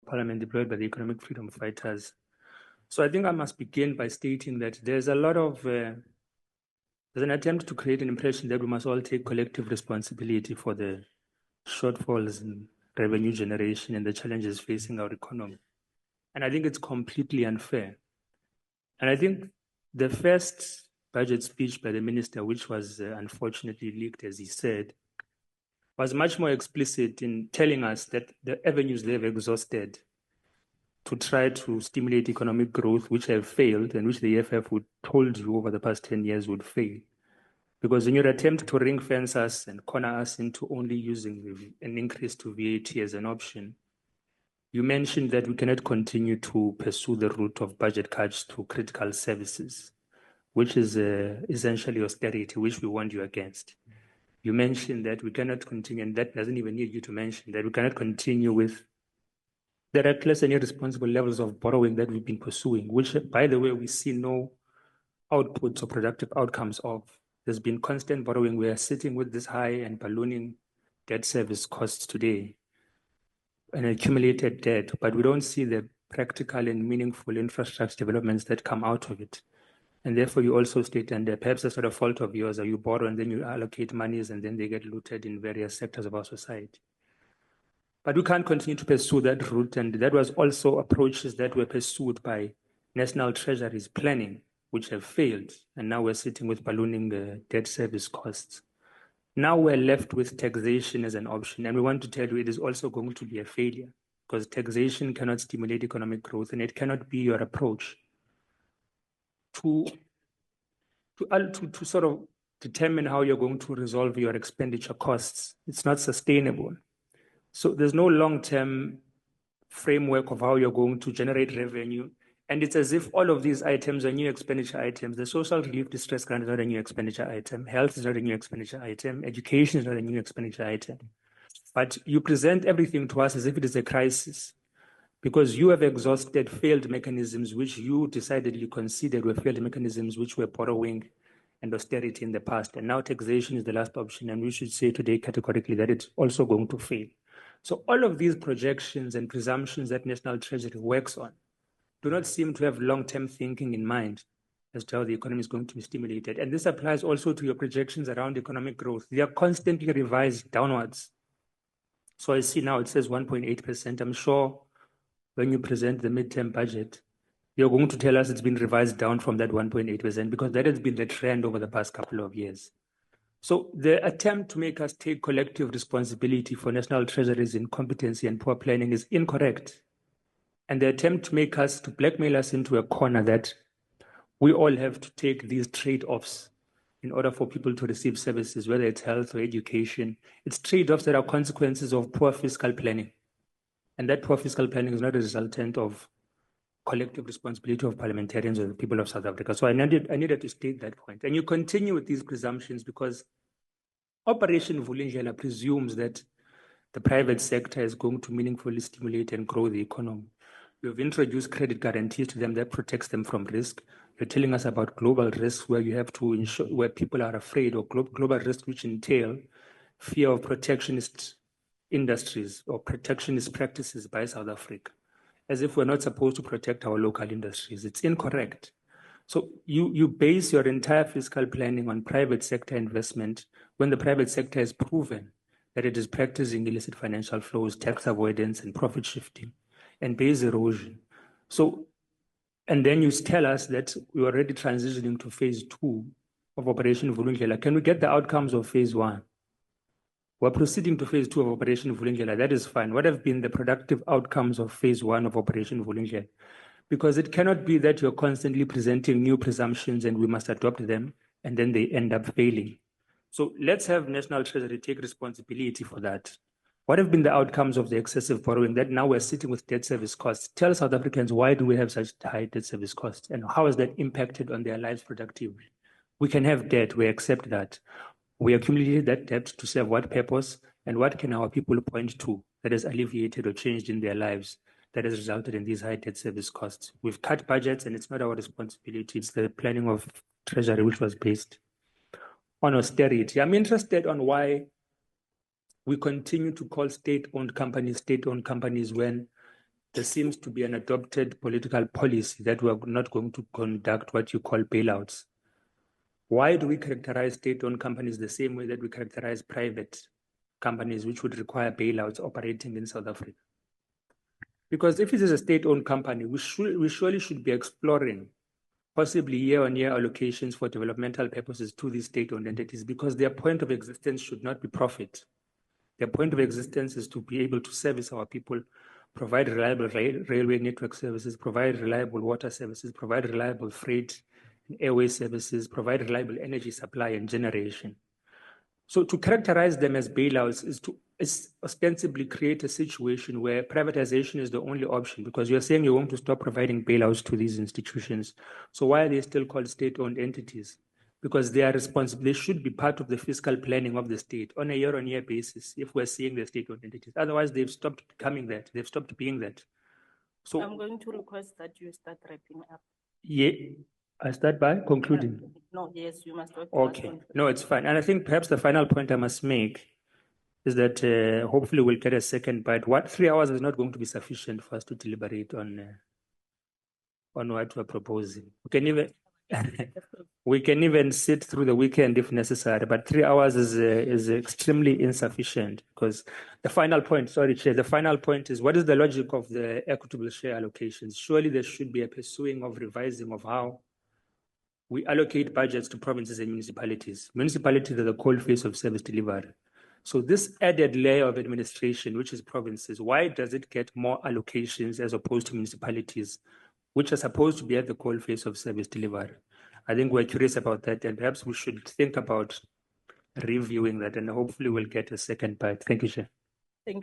Parliament deployed by the Economic Freedom Fighters. So I think I must begin by stating that there's a lot of, there's an attempt to create an impression that we must all take collective responsibility for the shortfalls in revenue generation and the challenges facing our economy. And I think it's completely unfair. And I think the first budget speech by the minister, which was unfortunately leaked, as he said, was much more explicit in telling us that the avenues they've exhausted to try to stimulate economic growth, which have failed and which the EFF would told you over the past 10 years would fail. Because in your attempt to ring fence us and corner us into only using an increase to VAT as an option, you mentioned that we cannot continue to pursue the route of budget cuts to critical services, which is essentially austerity, which we warned you against. You mentioned that we cannot continue, and that doesn't even need you to mention, that we cannot continue with the reckless and irresponsible levels of borrowing that we've been pursuing, which, by the way, we see no outputs or productive outcomes of. There's been constant borrowing. We are sitting with this high and ballooning debt service costs today, an accumulated debt, but we don't see the practical and meaningful infrastructure developments that come out of it. And therefore, you also state, and perhaps that's not a fault of yours, or you borrow and then you allocate monies and then they get looted in various sectors of our society. But we can't continue to pursue that route. And that was also approaches that were pursued by National Treasury's planning, which have failed. And now we're sitting with ballooning debt service costs. Now we're left with taxation as an option. And we want to tell you it is also going to be a failure because taxation cannot stimulate economic growth and it cannot be your approach to sort of determine how you're going to resolve your expenditure costs. It's not sustainable. So there's no long-term framework of how you're going to generate revenue. And it's as if all of these items are new expenditure items. The social relief distress grant is not a new expenditure item. Health is not a new expenditure item. Education is not a new expenditure item. But you present everything to us as if it is a crisis because you have exhausted failed mechanisms which you decidedly considered were failed mechanisms which were borrowing and austerity in the past. And now taxation is the last option. And we should say today categorically that it's also going to fail. So all of these projections and presumptions that National Treasury works on do not seem to have long-term thinking in mind as to how the economy is going to be stimulated. And this applies also to your projections around economic growth. They are constantly revised downwards. So I see now it says 1.8%. I'm sure when you present the midterm budget, you're going to tell us it's been revised down from that 1.8% because that has been the trend over the past couple of years. So the attempt to make us take collective responsibility for National Treasury's incompetency and poor planning is incorrect. And the attempt to make us, to blackmail us into a corner that we all have to take these trade-offs in order for people to receive services, whether it's health or education, it's trade-offs that are consequences of poor fiscal planning. And that poor fiscal planning is not a resultant of collective responsibility of parliamentarians or the people of South Africa. So I needed to state that point. And you continue with these presumptions because Operation Vulindlela presumes that the private sector is going to meaningfully stimulate and grow the economy. You've introduced credit guarantees to them that protects them from risk. You're telling us about global risks where you have to ensure, where people are afraid of global risks which entail fear of protectionist industries or protectionist practices by South Africa, as if we're not supposed to protect our local industries. It's incorrect. So you base your entire fiscal planning on private sector investment when the private sector has proven that it is practicing illicit financial flows, tax avoidance, and profit shifting, and base erosion. So, and then you tell us that we're already transitioning to phase 2 of Operation Vulindlela. Can we get the outcomes of phase 1? We're proceeding to phase 2 of Operation Vulindlela. That is fine. What have been the productive outcomes of phase 1 of Operation Vulindlela? Because it cannot be that you're constantly presenting new presumptions and we must adopt them and then they end up failing. So let's have National Treasury take responsibility for that. What have been the outcomes of the excessive borrowing that now we're sitting with debt service costs? Tell South Africans, why do we have such high debt service costs and how has that impacted on their lives productively? We can have debt, we accept that. We accumulated that debt to serve what purpose and what can our people point to that has alleviated or changed in their lives that has resulted in these high debt service costs? We've cut budgets and it's not our responsibility. It's the planning of Treasury which was based on austerity. I'm interested on why we continue to call state-owned companies when there seems to be an adopted political policy that we are not going to conduct what you call bailouts. Why do we characterize state-owned companies the same way that we characterize private companies, which would require bailouts operating in South Africa? Because if it is a state-owned company, we surely should be exploring possibly year-on-year allocations for developmental purposes to these state-owned entities, because their point of existence should not be profit. Their point of existence is to be able to service our people, provide reliable railway network services, provide reliable water services, provide reliable freight and airway services, provide reliable energy supply and generation. So to characterize them as bailouts is ostensibly create a situation where privatization is the only option, because you're saying you want to stop providing bailouts to these institutions. So why are they still called state-owned entities? Because they are responsible, they should be part of the fiscal planning of the state on a year-on-year basis if we're seeing the state-owned entities. Otherwise, they've stopped becoming that. They've stopped being that. So I'm going to request that you start wrapping up. Yeah, I start by concluding. No, yes, you must not. Okay, no, it's fine. And I think perhaps the final point I must make is that hopefully we'll get a second bite. 3 hours is not going to be sufficient for us to deliberate on what we're proposing. We can even sit through the weekend if necessary, but 3 hours is extremely insufficient, because the final point, sorry, Chair, the final point is, what is the logic of the equitable share allocations? Surely there should be a pursuing of revising of how we allocate budgets to provinces and municipalities. Municipalities are the cold face of service delivery. So this added layer of administration, which is provinces, why does it get more allocations as opposed to municipalities, which are supposed to be at the cold face of service delivery? I think we're curious about that, and perhaps we should think about reviewing that, and hopefully we'll get a second bite. Thank you, Chair.